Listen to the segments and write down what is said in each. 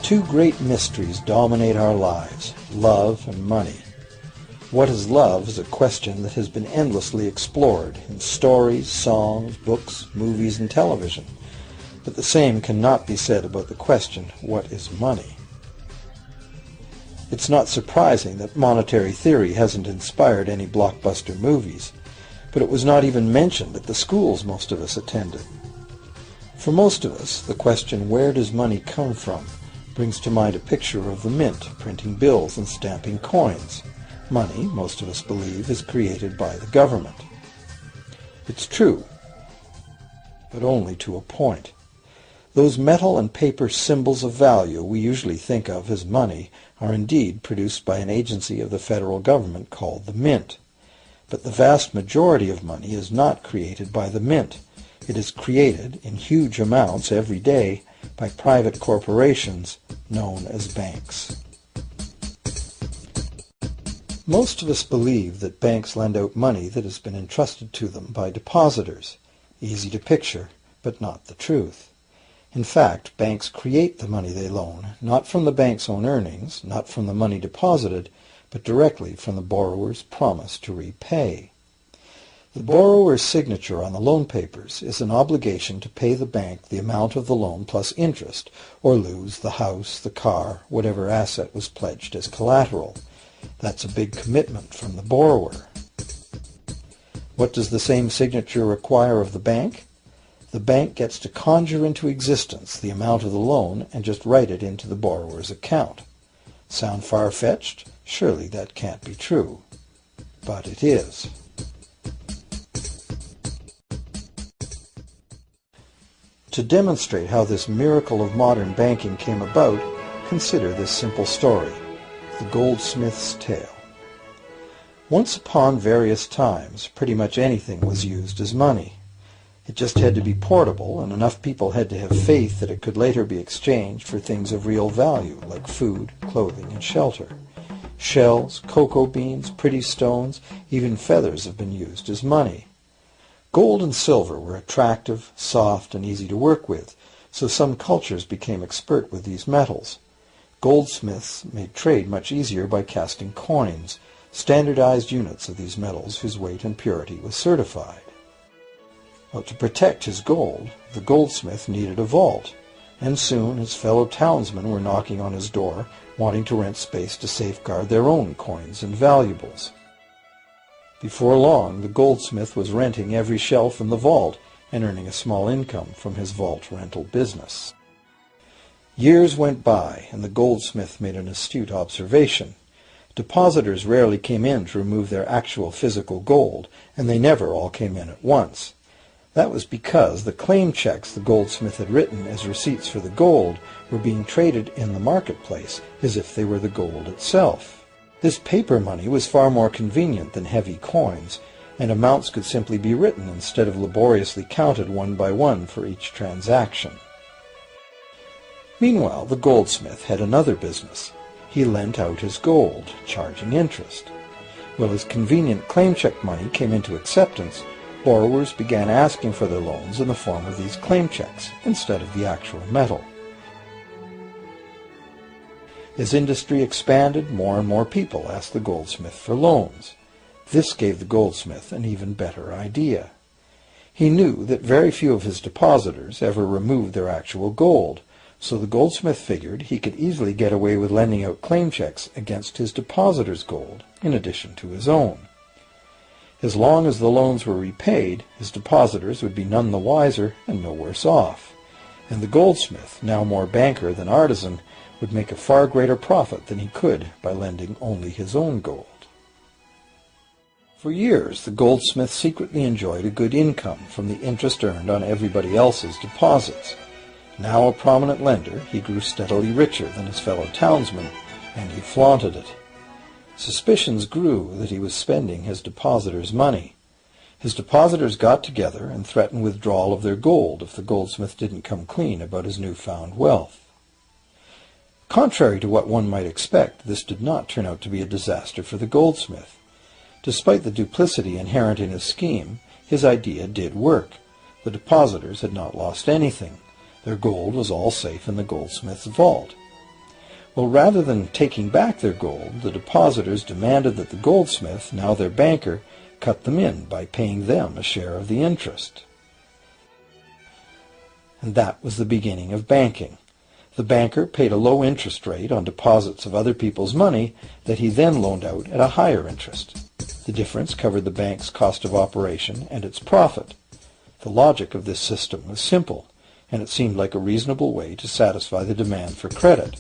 Two great mysteries dominate our lives, love and money. What is love is a question that has been endlessly explored in stories, songs, books, movies, and television. But the same cannot be said about the question, what is money? It's not surprising that monetary theory hasn't inspired any blockbuster movies, but it was not even mentioned at the schools most of us attended. For most of us, the question, where does money come from, brings to mind a picture of the mint printing bills and stamping coins. Money, most of us believe, is created by the government. It's true, but only to a point. Those metal and paper symbols of value we usually think of as money are indeed produced by an agency of the federal government called the mint. But the vast majority of money is not created by the mint. It is created in huge amounts every day by private corporations known as banks. Most of us believe that banks lend out money that has been entrusted to them by depositors. Easy to picture, but not the truth. In fact, banks create the money they loan, not from the bank's own earnings, not from the money deposited, but directly from the borrower's promise to repay. The borrower's signature on the loan papers is an obligation to pay the bank the amount of the loan plus interest, or lose the house, the car, whatever asset was pledged as collateral. That's a big commitment from the borrower. What does the same signature require of the bank? The bank gets to conjure into existence the amount of the loan and just write it into the borrower's account. Sound far-fetched? Surely that can't be true. But it is. To demonstrate how this miracle of modern banking came about, consider this simple story, the goldsmith's tale. Once upon various times, pretty much anything was used as money. It just had to be portable, and enough people had to have faith that it could later be exchanged for things of real value, like food, clothing, and shelter. Shells, cocoa beans, pretty stones, even feathers have been used as money. Gold and silver were attractive, soft, and easy to work with, so some cultures became expert with these metals. Goldsmiths made trade much easier by casting coins, standardized units of these metals whose weight and purity was certified. Well, to protect his gold, the goldsmith needed a vault, and soon his fellow townsmen were knocking on his door, wanting to rent space to safeguard their own coins and valuables. Before long, the goldsmith was renting every shelf in the vault and earning a small income from his vault rental business. Years went by, and the goldsmith made an astute observation. Depositors rarely came in to remove their actual physical gold, and they never all came in at once. That was because the claim checks the goldsmith had written as receipts for the gold were being traded in the marketplace as if they were the gold itself. This paper money was far more convenient than heavy coins, and amounts could simply be written instead of laboriously counted one by one for each transaction. Meanwhile, the goldsmith had another business. He lent out his gold, charging interest. Well, as convenient claim check money came into acceptance, borrowers began asking for their loans in the form of these claim checks instead of the actual metal. As industry expanded, more and more people asked the goldsmith for loans. This gave the goldsmith an even better idea. He knew that very few of his depositors ever removed their actual gold, so the goldsmith figured he could easily get away with lending out claim checks against his depositors' gold, in addition to his own. As long as the loans were repaid, his depositors would be none the wiser and no worse off, and the goldsmith, now more banker than artisan, would make a far greater profit than he could by lending only his own gold. For years, the goldsmith secretly enjoyed a good income from the interest earned on everybody else's deposits. Now a prominent lender, he grew steadily richer than his fellow townsmen, and he flaunted it. Suspicions grew that he was spending his depositors' money. His depositors got together and threatened withdrawal of their gold if the goldsmith didn't come clean about his newfound wealth. Contrary to what one might expect, this did not turn out to be a disaster for the goldsmith. Despite the duplicity inherent in his scheme, his idea did work. The depositors had not lost anything. Their gold was all safe in the goldsmith's vault. Well, rather than taking back their gold, the depositors demanded that the goldsmith, now their banker, cut them in by paying them a share of the interest. And that was the beginning of banking. The banker paid a low interest rate on deposits of other people's money that he then loaned out at a higher interest. The difference covered the bank's cost of operation and its profit. The logic of this system was simple, and it seemed like a reasonable way to satisfy the demand for credit.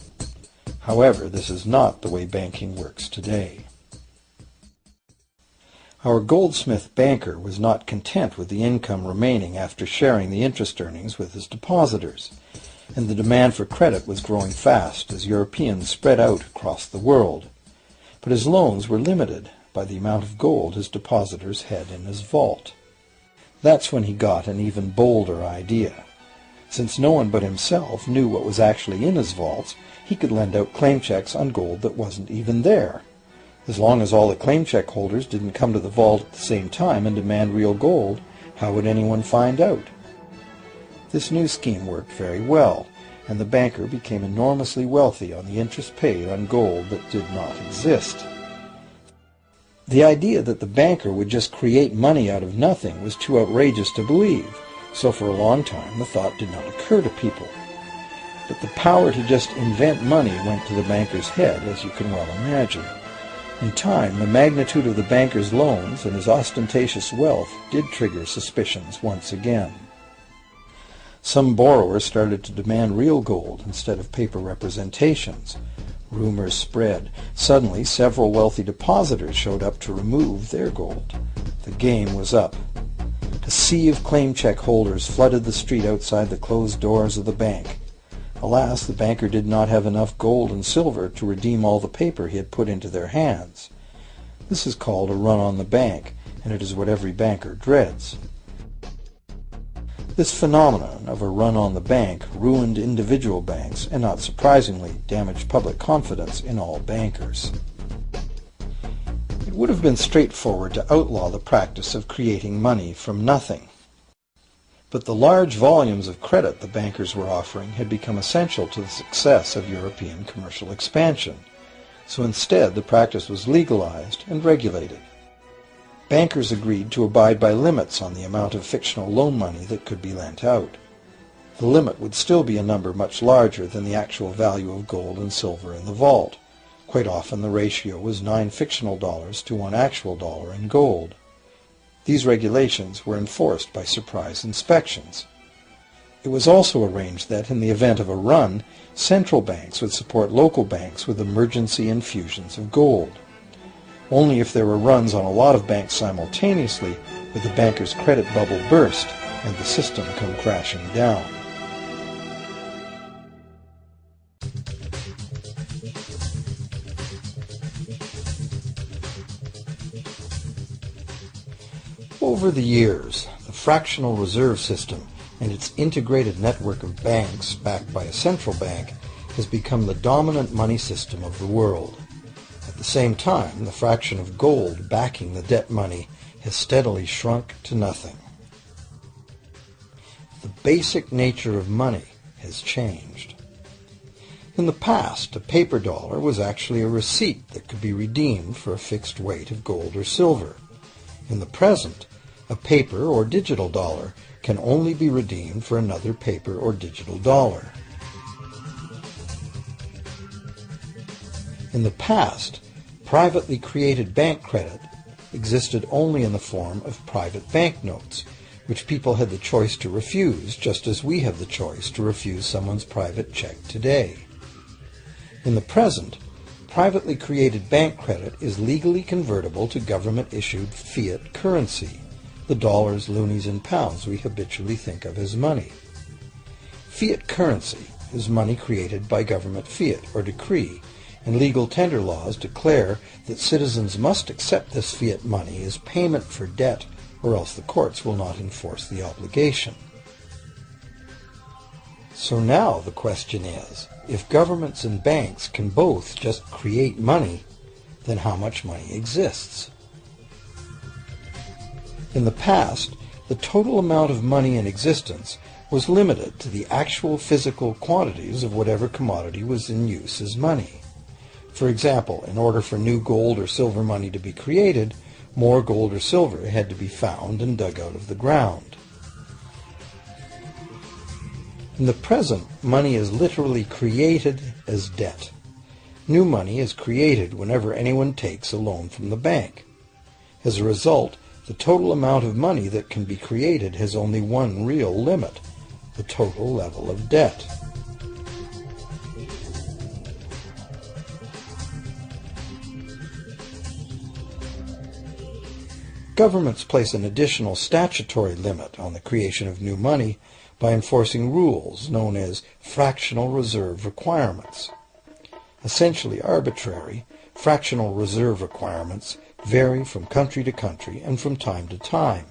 However, this is not the way banking works today. Our goldsmith banker was not content with the income remaining after sharing the interest earnings with his depositors, and the demand for credit was growing fast as Europeans spread out across the world. But his loans were limited by the amount of gold his depositors had in his vault. That's when he got an even bolder idea. Since no one but himself knew what was actually in his vaults, he could lend out claim checks on gold that wasn't even there. As long as all the claim check holders didn't come to the vault at the same time and demand real gold, how would anyone find out? This new scheme worked very well, and the banker became enormously wealthy on the interest paid on gold that did not exist. The idea that the banker would just create money out of nothing was too outrageous to believe, so for a long time the thought did not occur to people. But the power to just invent money went to the banker's head, as you can well imagine. In time, the magnitude of the banker's loans and his ostentatious wealth did trigger suspicions once again. Some borrowers started to demand real gold instead of paper representations. Rumors spread. Suddenly, several wealthy depositors showed up to remove their gold. The game was up. A sea of claim check holders flooded the street outside the closed doors of the bank. Alas, the banker did not have enough gold and silver to redeem all the paper he had put into their hands. This is called a run on the bank, and it is what every banker dreads. This phenomenon of a run on the bank ruined individual banks and, not surprisingly, damaged public confidence in all bankers. It would have been straightforward to outlaw the practice of creating money from nothing. But the large volumes of credit the bankers were offering had become essential to the success of European commercial expansion, so instead the practice was legalized and regulated. Bankers agreed to abide by limits on the amount of fictional loan money that could be lent out. The limit would still be a number much larger than the actual value of gold and silver in the vault. Quite often the ratio was 9 fictional dollars to 1 actual dollar in gold. These regulations were enforced by surprise inspections. It was also arranged that, in the event of a run, central banks would support local banks with emergency infusions of gold. Only if there were runs on a lot of banks simultaneously would the banker's credit bubble burst and the system come crashing down. Over the years, the fractional reserve system and its integrated network of banks backed by a central bank has become the dominant money system of the world. At the same time, the fraction of gold backing the debt money has steadily shrunk to nothing. The basic nature of money has changed. In the past, a paper dollar was actually a receipt that could be redeemed for a fixed weight of gold or silver. In the present, a paper or digital dollar can only be redeemed for another paper or digital dollar. In the past, privately created bank credit existed only in the form of private banknotes, which people had the choice to refuse, just as we have the choice to refuse someone's private check today. In the present, privately created bank credit is legally convertible to government-issued fiat currency, the dollars, loonies, and pounds we habitually think of as money. Fiat currency is money created by government fiat or decree, and legal tender laws declare that citizens must accept this fiat money as payment for debt, or else the courts will not enforce the obligation. So now the question is, if governments and banks can both just create money, then how much money exists? In the past, the total amount of money in existence was limited to the actual physical quantities of whatever commodity was in use as money. For example, in order for new gold or silver money to be created, more gold or silver had to be found and dug out of the ground. In the present, money is literally created as debt. New money is created whenever anyone takes a loan from the bank. As a result, the total amount of money that can be created has only one real limit: the total level of debt. Governments place an additional statutory limit on the creation of new money by enforcing rules known as fractional reserve requirements. Essentially arbitrary, fractional reserve requirements vary from country to country and from time to time.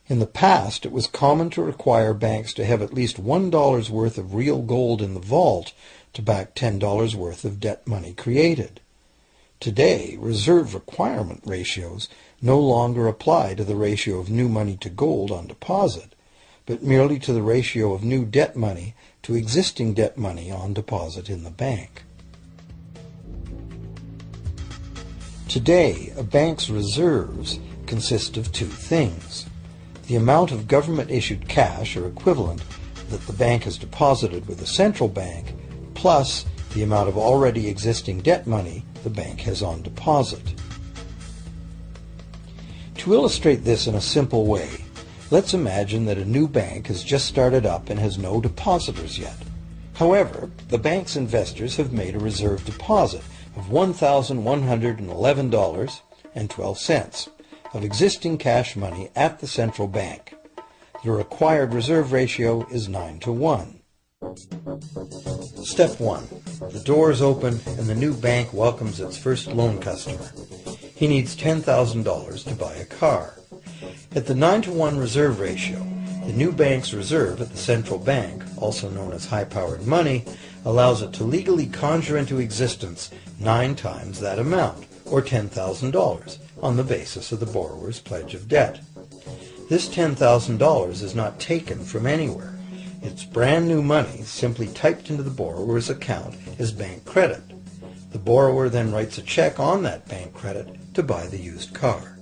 In the past, it was common to require banks to have at least $1 worth of real gold in the vault to back $10 worth of debt money created. Today, reserve requirement ratios no longer apply to the ratio of new money to gold on deposit, but merely to the ratio of new debt money to existing debt money on deposit in the bank. Today, a bank's reserves consist of two things: the amount of government-issued cash or equivalent that the bank has deposited with the central bank, plus the amount of already existing debt money the bank has on deposit. To illustrate this in a simple way, let's imagine that a new bank has just started up and has no depositors yet. However, the bank's investors have made a reserve deposit of $1,111.12 of existing cash money at the central bank. The required reserve ratio is 9-to-1. Step 1. The doors open and the new bank welcomes its first loan customer. He needs $10,000 to buy a car. At the 9-to-1 reserve ratio, the new bank's reserve at the central bank, also known as high-powered money, allows it to legally conjure into existence 9 times that amount, or $10,000, on the basis of the borrower's pledge of debt. This $10,000 is not taken from anywhere. It's brand new money simply typed into the borrower's account as bank credit. The borrower then writes a check on that bank credit to buy the used car.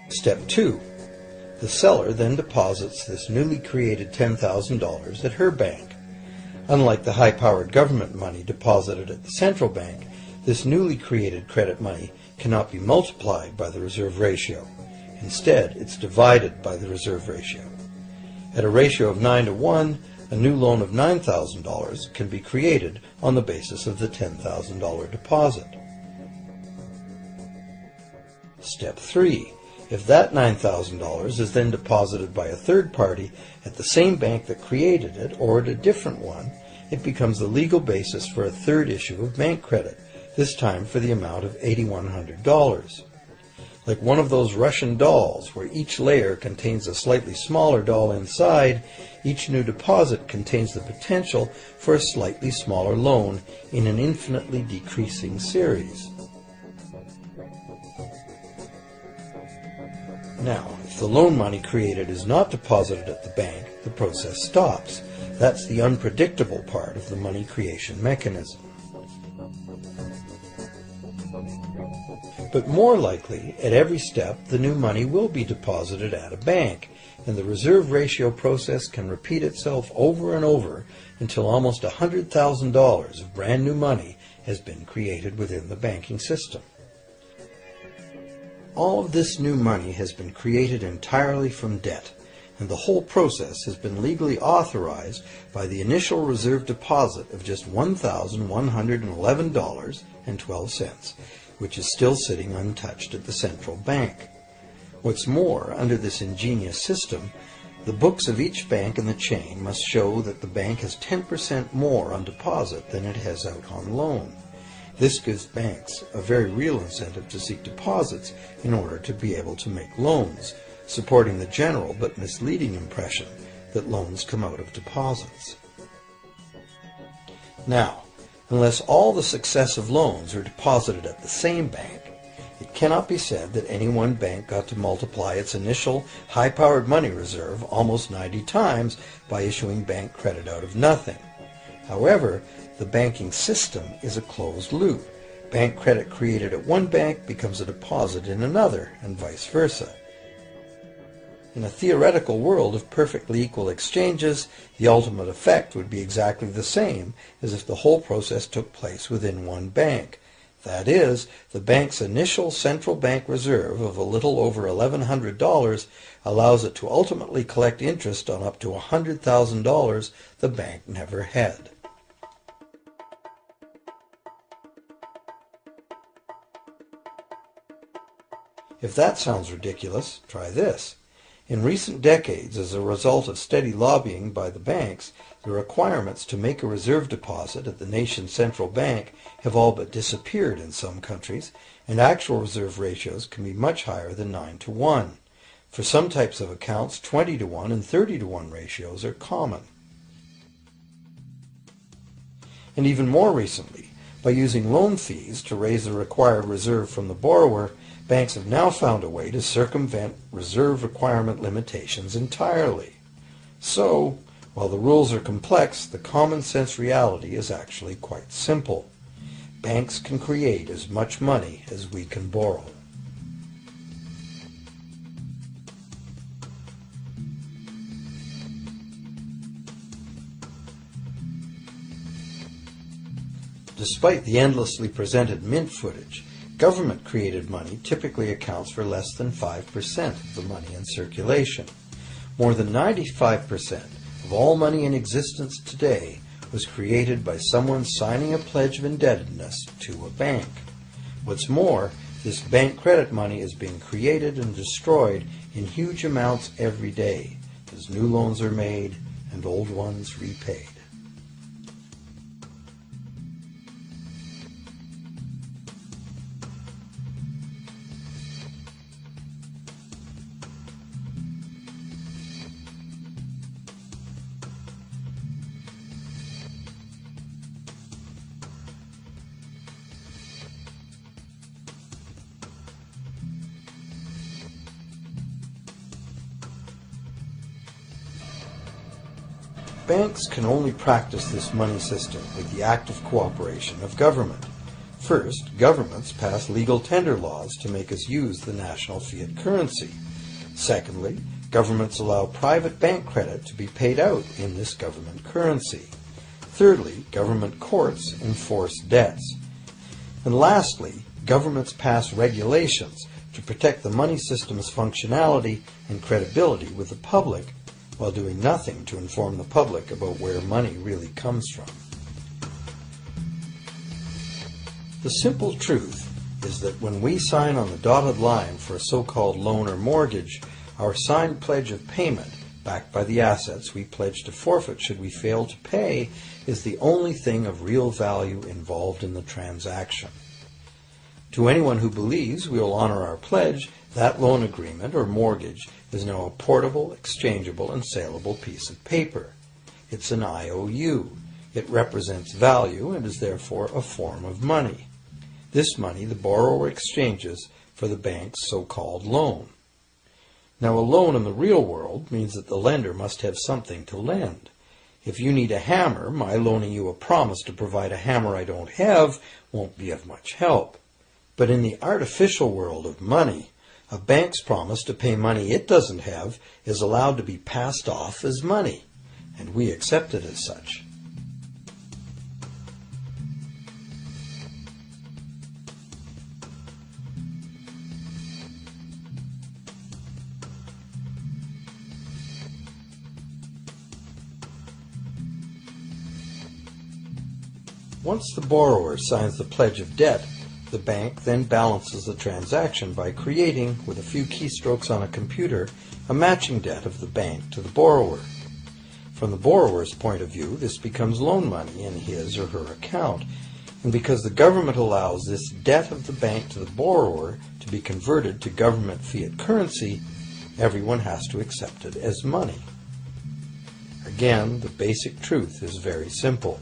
Step 2. The seller then deposits this newly created $10,000 at her bank. Unlike the high-powered government money deposited at the central bank, this newly created credit money cannot be multiplied by the reserve ratio. Instead, it's divided by the reserve ratio. At a ratio of 9-to-1, a new loan of $9,000 can be created on the basis of the $10,000 deposit. Step 3. If that $9,000 is then deposited by a third party at the same bank that created it or at a different one, it becomes the legal basis for a third issue of bank credit, this time for the amount of $8,100. Like one of those Russian dolls where each layer contains a slightly smaller doll inside, each new deposit contains the potential for a slightly smaller loan in an infinitely decreasing series. Now, if the loan money created is not deposited at the bank, the process stops. That's the unpredictable part of the money creation mechanism. But more likely, at every step, the new money will be deposited at a bank, and the reserve ratio process can repeat itself over and over until almost $100,000 of brand new money has been created within the banking system. All of this new money has been created entirely from debt, and the whole process has been legally authorized by the initial reserve deposit of just $1,111.12, which is still sitting untouched at the central bank. What's more, under this ingenious system, the books of each bank in the chain must show that the bank has 10% more on deposit than it has out on loan. This gives banks a very real incentive to seek deposits in order to be able to make loans, supporting the general but misleading impression that loans come out of deposits. Now, unless all the successive loans are deposited at the same bank, it cannot be said that any one bank got to multiply its initial high-powered money reserve almost 90 times by issuing bank credit out of nothing. However, the banking system is a closed loop. Bank credit created at one bank becomes a deposit in another, and vice versa. In a theoretical world of perfectly equal exchanges, the ultimate effect would be exactly the same as if the whole process took place within one bank. That is, the bank's initial central bank reserve of a little over $1,100 allows it to ultimately collect interest on up to $100,000 the bank never had. If that sounds ridiculous, try this. In recent decades, as a result of steady lobbying by the banks, the requirements to make a reserve deposit at the nation's central bank have all but disappeared in some countries, and actual reserve ratios can be much higher than 9-to-1. For some types of accounts, 20-to-1 and 30-to-1 ratios are common. And even more recently, by using loan fees to raise the required reserve from the borrower, banks have now found a way to circumvent reserve requirement limitations entirely. So, while the rules are complex, the common sense reality is actually quite simple. Banks can create as much money as we can borrow. Despite the endlessly presented mint footage, government-created money typically accounts for less than 5% of the money in circulation. More than 95% of all money in existence today was created by someone signing a pledge of indebtedness to a bank. What's more, this bank credit money is being created and destroyed in huge amounts every day, as new loans are made and old ones repaid. Banks can only practice this money system with the active cooperation of government. First, governments pass legal tender laws to make us use the national fiat currency. Secondly, governments allow private bank credit to be paid out in this government currency. Thirdly, government courts enforce debts. And lastly, governments pass regulations to protect the money system's functionality and credibility with the public, while doing nothing to inform the public about where money really comes from. The simple truth is that when we sign on the dotted line for a so-called loan or mortgage, our signed pledge of payment, backed by the assets we pledge to forfeit should we fail to pay, is the only thing of real value involved in the transaction. To anyone who believes we will honor our pledge, that loan agreement or mortgage is now a portable, exchangeable, and saleable piece of paper. It's an IOU. It represents value and is therefore a form of money. This money the borrower exchanges for the bank's so-called loan. Now, a loan in the real world means that the lender must have something to lend. If you need a hammer, my loaning you a promise to provide a hammer I don't have won't be of much help. But in the artificial world of money, a bank's promise to pay money it doesn't have is allowed to be passed off as money, and we accept it as such. Once the borrower signs the pledge of debt, the bank then balances the transaction by creating, with a few keystrokes on a computer, a matching debt of the bank to the borrower. From the borrower's point of view, this becomes loan money in his or her account, and because the government allows this debt of the bank to the borrower to be converted to government fiat currency, everyone has to accept it as money. Again, the basic truth is very simple.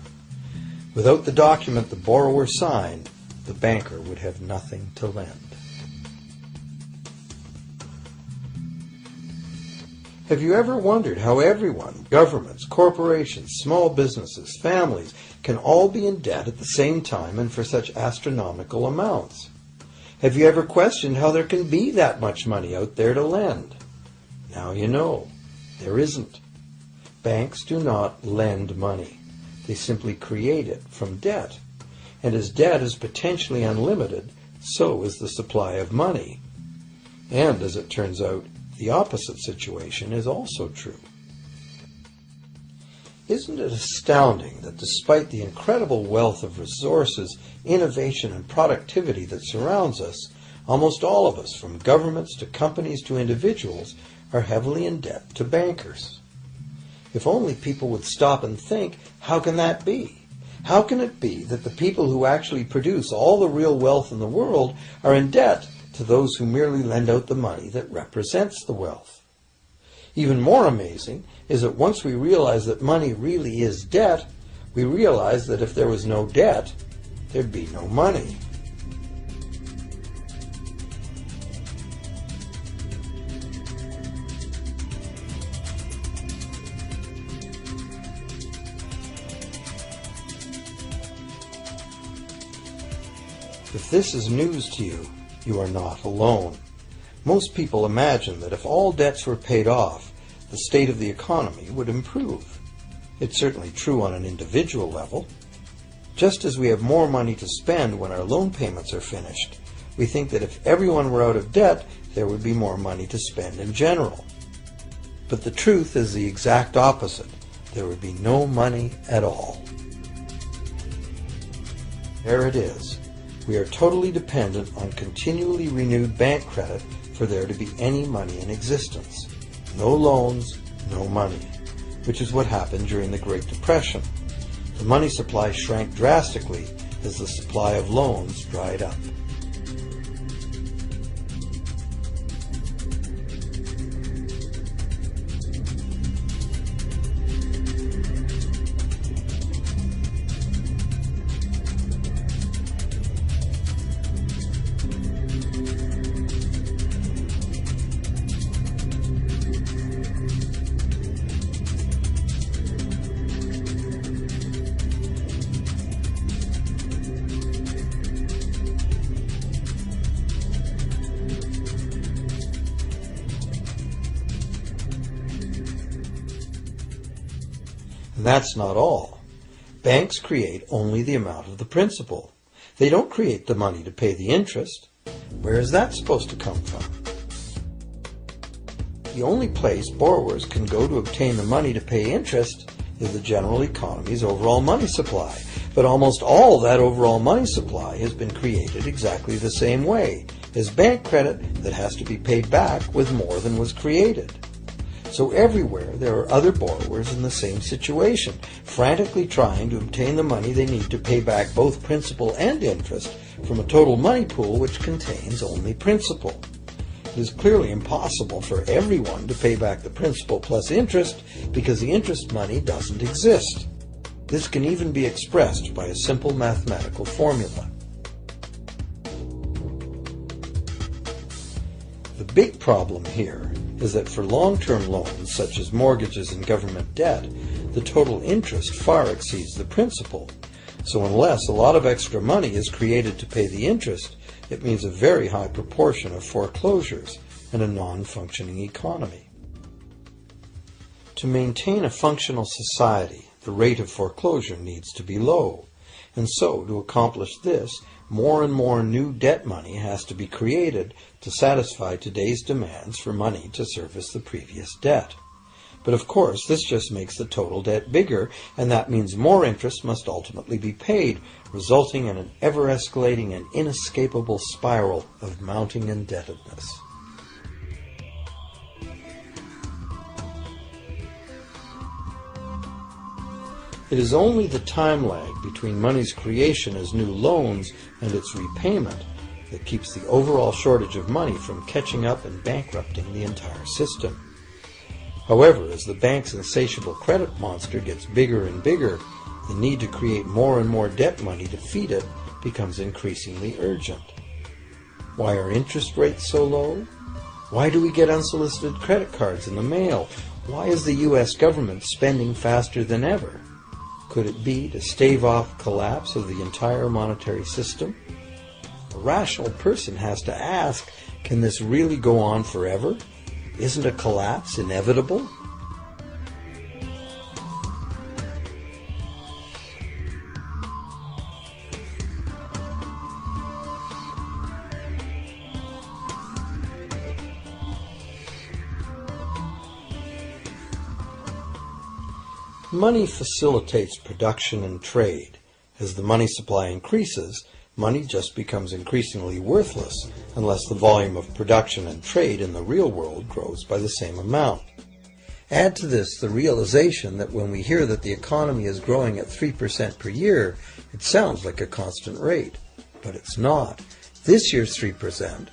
Without the document the borrower signed, the banker would have nothing to lend. Have you ever wondered how everyone, governments, corporations, small businesses, families, can all be in debt at the same time and for such astronomical amounts? Have you ever questioned how there can be that much money out there to lend? Now you know. There isn't. Banks do not lend money. They simply create it from debt. And as debt is potentially unlimited, so is the supply of money. And as it turns out, the opposite situation is also true. Isn't it astounding that despite the incredible wealth of resources, innovation, and productivity that surrounds us, almost all of us, from governments to companies to individuals, are heavily in debt to bankers? If only people would stop and think, how can that be? How can it be that the people who actually produce all the real wealth in the world are in debt to those who merely lend out the money that represents the wealth? Even more amazing is that once we realize that money really is debt, we realize that if there was no debt, there'd be no money. If this is news to you, you are not alone. Most people imagine that if all debts were paid off, the state of the economy would improve. It's certainly true on an individual level. Just as we have more money to spend when our loan payments are finished, we think that if everyone were out of debt, there would be more money to spend in general. But the truth is the exact opposite. There would be no money at all. There it is. We are totally dependent on continually renewed bank credit for there to be any money in existence. No loans, no money, which is what happened during the Great Depression. The money supply shrank drastically as the supply of loans dried up. And that's not all. Banks create only the amount of the principal. They don't create the money to pay the interest. Where is that supposed to come from? The only place borrowers can go to obtain the money to pay interest is the general economy's overall money supply. But almost all that overall money supply has been created exactly the same way, as bank credit that has to be paid back with more than was created. So everywhere there are other borrowers in the same situation, frantically trying to obtain the money they need to pay back both principal and interest from a total money pool which contains only principal. It is clearly impossible for everyone to pay back the principal plus interest because the interest money doesn't exist. This can even be expressed by a simple mathematical formula. The big problem here is that for long-term loans, such as mortgages and government debt, the total interest far exceeds the principal. So unless a lot of extra money is created to pay the interest, it means a very high proportion of foreclosures and a non-functioning economy. To maintain a functional society, the rate of foreclosure needs to be low. And so, to accomplish this, more and more new debt money has to be created to satisfy today's demands for money to service the previous debt. But of course, this just makes the total debt bigger, and that means more interest must ultimately be paid, resulting in an ever-escalating and inescapable spiral of mounting indebtedness. It is only the time lag between money's creation as new loans and its repayment that keeps the overall shortage of money from catching up and bankrupting the entire system. However, as the bank's insatiable credit monster gets bigger and bigger, the need to create more and more debt money to feed it becomes increasingly urgent. Why are interest rates so low? Why do we get unsolicited credit cards in the mail? Why is the U.S. government spending faster than ever? Could it be to stave off collapse of the entire monetary system? A rational person has to ask, can this really go on forever? Isn't a collapse inevitable? Money facilitates production and trade. As the money supply increases, money just becomes increasingly worthless unless the volume of production and trade in the real world grows by the same amount. Add to this the realization that when we hear that the economy is growing at 3% per year, it sounds like a constant rate, but it's not. This year's 3%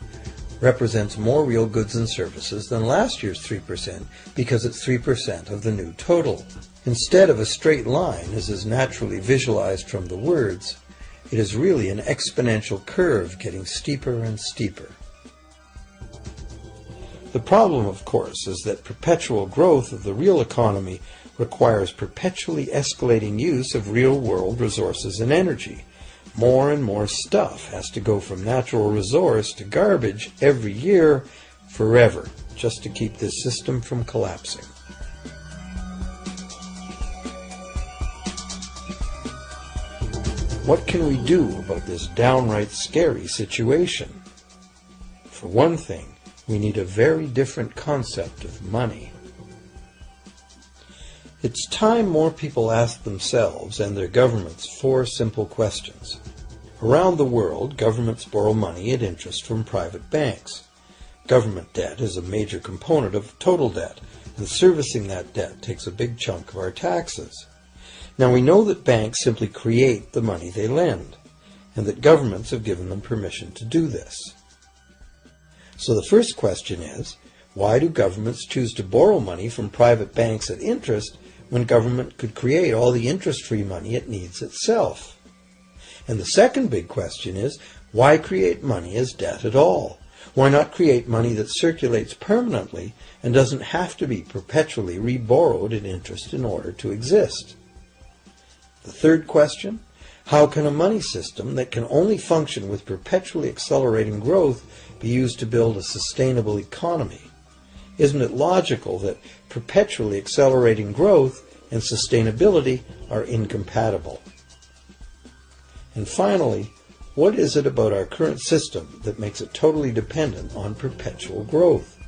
represents more real goods and services than last year's 3% because it's 3% of the new total. Instead of a straight line, as is naturally visualized from the words, it is really an exponential curve getting steeper and steeper. The problem, of course, is that perpetual growth of the real economy requires perpetually escalating use of real-world resources and energy. More and more stuff has to go from natural resource to garbage every year, forever, just to keep this system from collapsing. What can we do about this downright scary situation? For one thing, we need a very different concept of money. It's time more people ask themselves and their governments 4 simple questions. Around the world, governments borrow money at interest from private banks. Government debt is a major component of total debt, and servicing that debt takes a big chunk of our taxes. Now we know that banks simply create the money they lend, and that governments have given them permission to do this. So the first question is, why do governments choose to borrow money from private banks at interest when government could create all the interest-free money it needs itself? And the second big question is, why create money as debt at all? Why not create money that circulates permanently and doesn't have to be perpetually reborrowed at interest in order to exist? The third question, how can a money system that can only function with perpetually accelerating growth be used to build a sustainable economy? Isn't it logical that perpetually accelerating growth and sustainability are incompatible? And finally, what is it about our current system that makes it totally dependent on perpetual growth?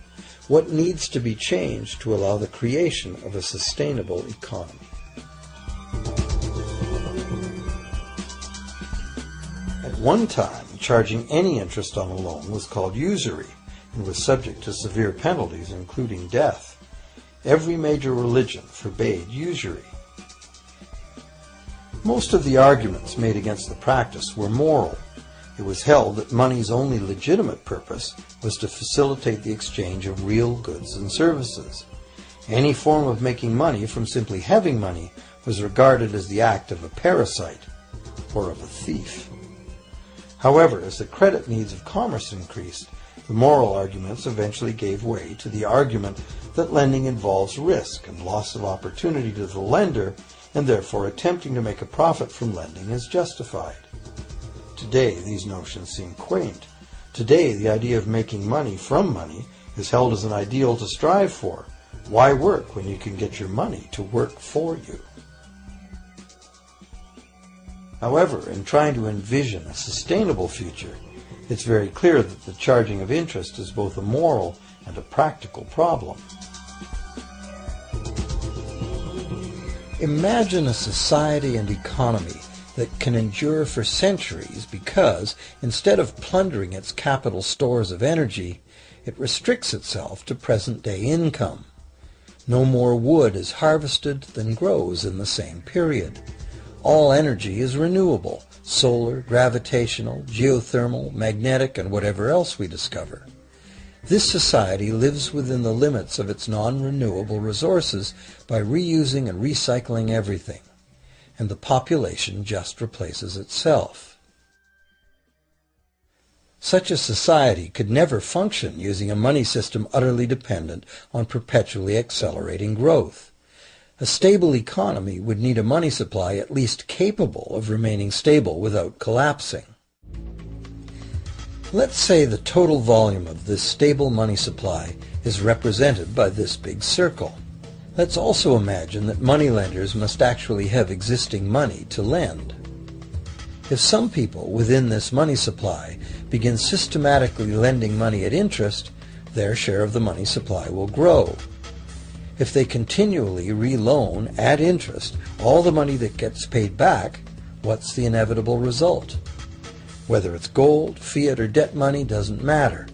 What needs to be changed to allow the creation of a sustainable economy? At one time, charging any interest on a loan was called usury and was subject to severe penalties, including death. Every major religion forbade usury. Most of the arguments made against the practice were moral. It was held that money's only legitimate purpose was to facilitate the exchange of real goods and services. Any form of making money from simply having money was regarded as the act of a parasite or of a thief. However, as the credit needs of commerce increased, the moral arguments eventually gave way to the argument that lending involves risk and loss of opportunity to the lender, and therefore attempting to make a profit from lending is justified. Today, these notions seem quaint. Today, the idea of making money from money is held as an ideal to strive for. Why work when you can get your money to work for you? However, in trying to envision a sustainable future, it's very clear that the charging of interest is both a moral and a practical problem. Imagine a society and economy that can endure for centuries because, instead of plundering its capital stores of energy, it restricts itself to present-day income. No more wood is harvested than grows in the same period. All energy is renewable, solar, gravitational, geothermal, magnetic, and whatever else we discover. This society lives within the limits of its non-renewable resources by reusing and recycling everything, and the population just replaces itself. Such a society could never function using a money system utterly dependent on perpetually accelerating growth. A stable economy would need a money supply at least capable of remaining stable without collapsing. Let's say the total volume of this stable money supply is represented by this big circle. Let's also imagine that moneylenders must actually have existing money to lend. If some people within this money supply begin systematically lending money at interest, their share of the money supply will grow. If they continually reloan at interest all the money that gets paid back, what's the inevitable result? Whether it's gold, fiat, or debt money doesn't matter.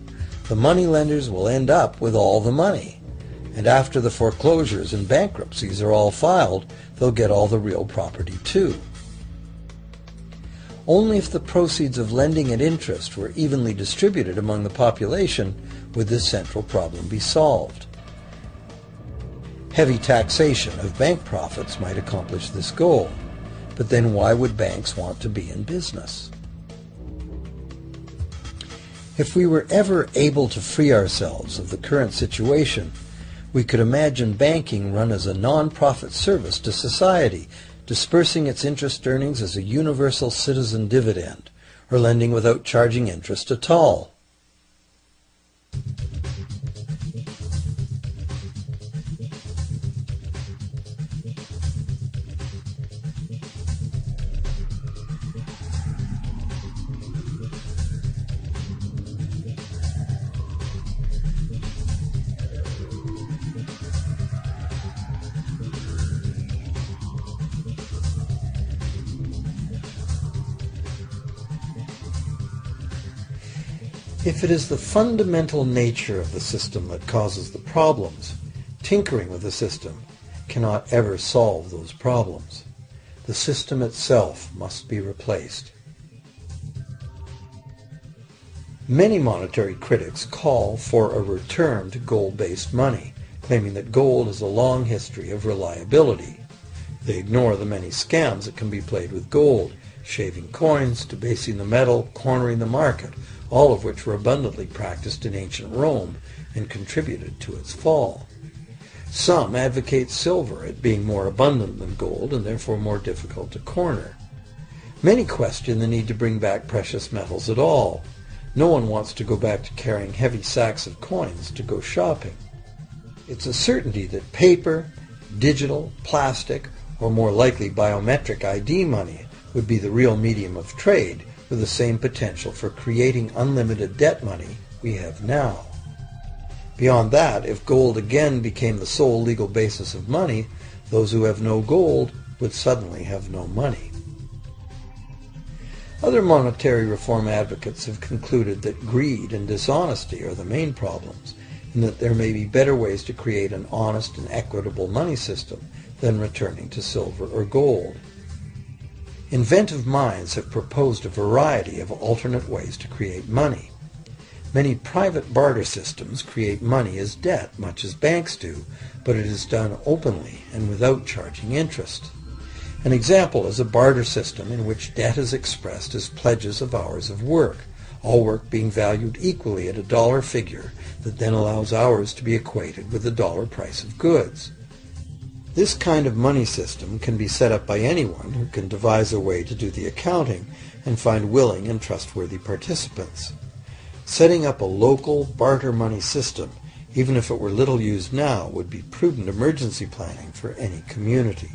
The moneylenders will end up with all the money. And after the foreclosures and bankruptcies are all filed, they'll get all the real property too. Only if the proceeds of lending at interest were evenly distributed among the population would this central problem be solved. Heavy taxation of bank profits might accomplish this goal, but then why would banks want to be in business? If we were ever able to free ourselves of the current situation, we could imagine banking run as a non-profit service to society, dispersing its interest earnings as a universal citizen dividend, or lending without charging interest at all. If it is the fundamental nature of the system that causes the problems, tinkering with the system cannot ever solve those problems. The system itself must be replaced. Many monetary critics call for a return to gold-based money, claiming that gold has a long history of reliability. They ignore the many scams that can be played with gold, shaving coins, debasing the metal, cornering the market, all of which were abundantly practiced in ancient Rome and contributed to its fall. Some advocate silver, it being more abundant than gold and therefore more difficult to corner. Many question the need to bring back precious metals at all. No one wants to go back to carrying heavy sacks of coins to go shopping. It's a certainty that paper, digital, plastic, or more likely biometric ID money would be the real medium of trade, with the same potential for creating unlimited debt money we have now. Beyond that, if gold again became the sole legal basis of money, those who have no gold would suddenly have no money. Other monetary reform advocates have concluded that greed and dishonesty are the main problems, and that there may be better ways to create an honest and equitable money system than returning to silver or gold. Inventive minds have proposed a variety of alternate ways to create money. Many private barter systems create money as debt, much as banks do, but it is done openly and without charging interest. An example is a barter system in which debt is expressed as pledges of hours of work, all work being valued equally at a dollar figure that then allows hours to be equated with the dollar price of goods. This kind of money system can be set up by anyone who can devise a way to do the accounting and find willing and trustworthy participants. Setting up a local barter money system, even if it were little used now, would be prudent emergency planning for any community.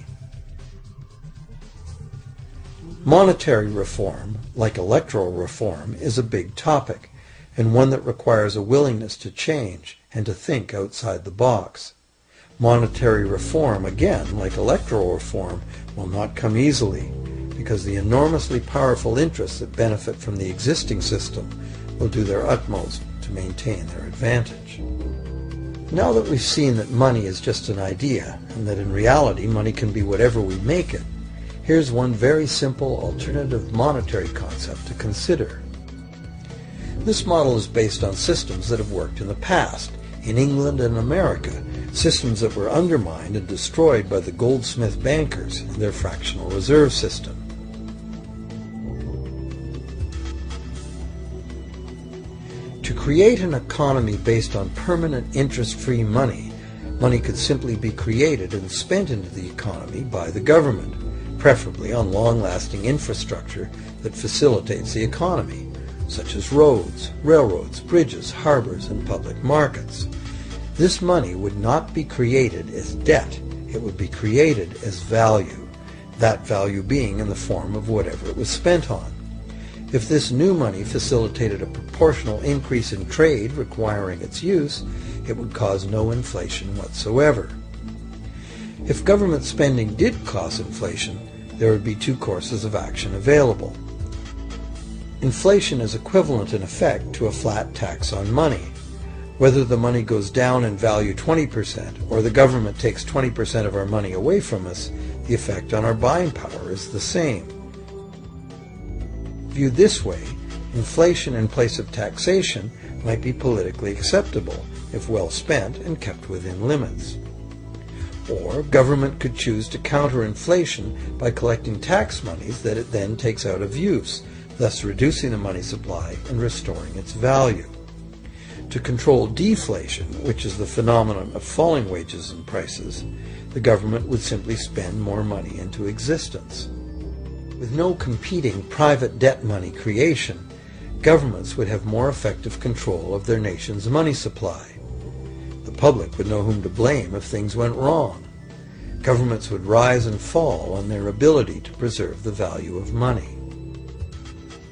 Monetary reform, like electoral reform, is a big topic, and one that requires a willingness to change and to think outside the box. Monetary reform, again, like electoral reform, will not come easily, because the enormously powerful interests that benefit from the existing system will do their utmost to maintain their advantage. Now that we've seen that money is just an idea, and that in reality money can be whatever we make it, here's one very simple alternative monetary concept to consider. This model is based on systems that have worked in the past, in England and America, systems that were undermined and destroyed by the goldsmith bankers and their fractional reserve system. create an economy based on permanent interest-free money, money could simply be created and spent into the economy by the government, preferably on long-lasting infrastructure that facilitates the economy, such as roads, railroads, bridges, harbors, and public markets. This money would not be created as debt, it would be created as value, that value being in the form of whatever it was spent on. If this new money facilitated a proportional increase in trade requiring its use, it would cause no inflation whatsoever. If government spending did cause inflation, there would be two courses of action available. Inflation is equivalent in effect to a flat tax on money. Whether the money goes down in value 20% or the government takes 20% of our money away from us, the effect on our buying power is the same. Viewed this way, inflation in place of taxation might be politically acceptable if well spent and kept within limits. Or government could choose to counter inflation by collecting tax monies that it then takes out of use, thus reducing the money supply and restoring its value. To control deflation, which is the phenomenon of falling wages and prices, the government would simply spend more money into existence. With no competing private debt money creation, governments would have more effective control of their nation's money supply. The public would know whom to blame if things went wrong. Governments would rise and fall on their ability to preserve the value of money.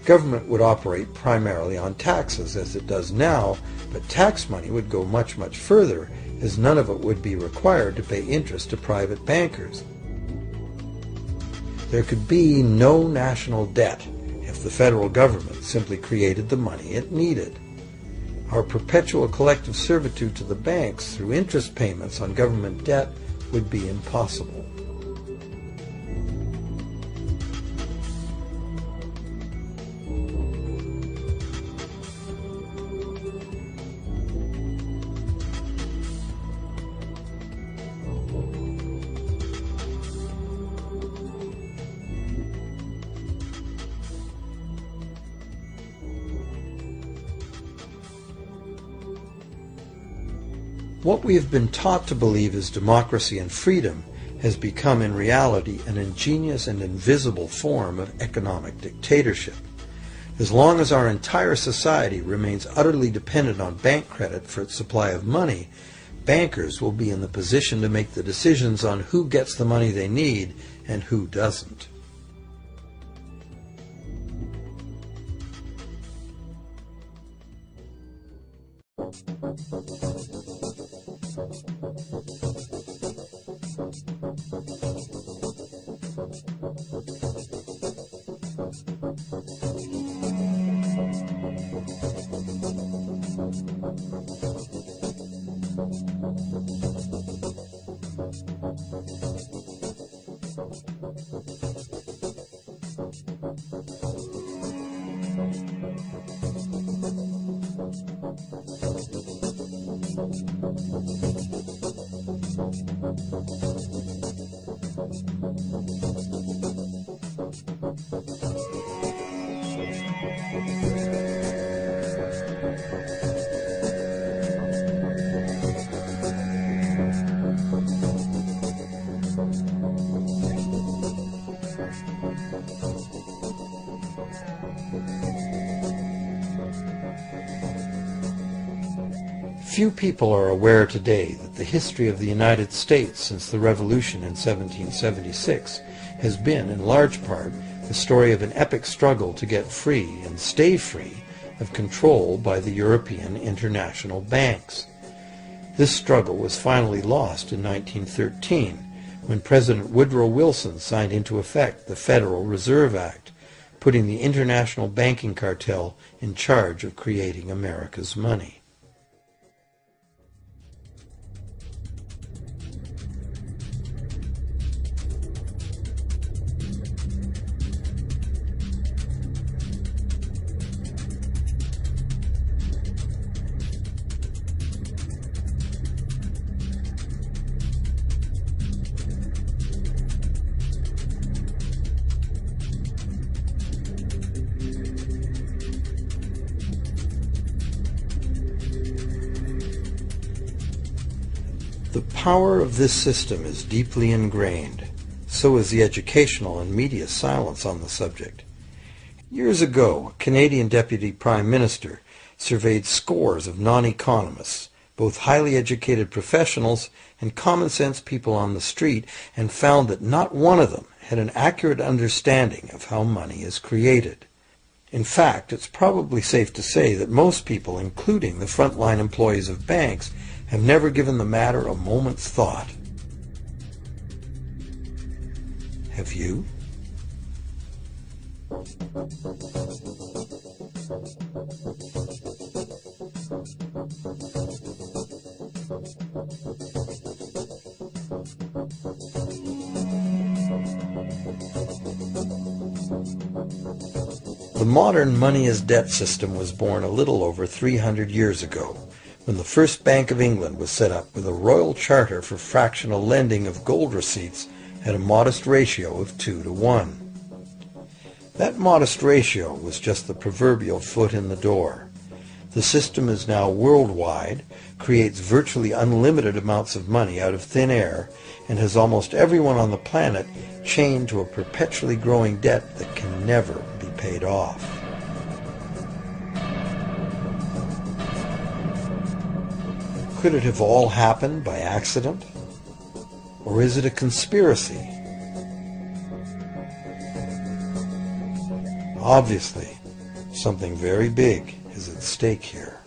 Government would operate primarily on taxes, as it does now, but tax money would go much, much further, as none of it would be required to pay interest to private bankers. There could be no national debt if the federal government simply created the money it needed. Our perpetual collective servitude to the banks through interest payments on government debt would be impossible. What we have been taught to believe is democracy and freedom has become in reality an ingenious and invisible form of economic dictatorship. As long as our entire society remains utterly dependent on bank credit for its supply of money, bankers will be in the position to make the decisions on who gets the money they need and who doesn't. Few people are aware today that the history of the United States since the Revolution in 1776 has been, in large part, the story of an epic struggle to get free and stay free of control by the European international banks. This struggle was finally lost in 1913 when President Woodrow Wilson signed into effect the Federal Reserve Act, putting the international banking cartel in charge of creating America's money. The power of this system is deeply ingrained. So is the educational and media silence on the subject. Years ago, a Canadian Deputy Prime Minister surveyed scores of non-economists, both highly educated professionals and common-sense people on the street, and found that not one of them had an accurate understanding of how money is created. In fact, it's probably safe to say that most people, including the frontline employees of banks, have never given the matter a moment's thought. Have you? The modern money-as-debt system was born a little over 300 years ago, when the first Bank of England was set up with a royal charter for fractional lending of gold receipts at a modest ratio of 2 to 1. That modest ratio was just the proverbial foot in the door. The system is now worldwide, creates virtually unlimited amounts of money out of thin air, and has almost everyone on the planet chained to a perpetually growing debt that can never be paid off. Could it have all happened by accident? Or is it a conspiracy? Obviously, something very big is at stake here.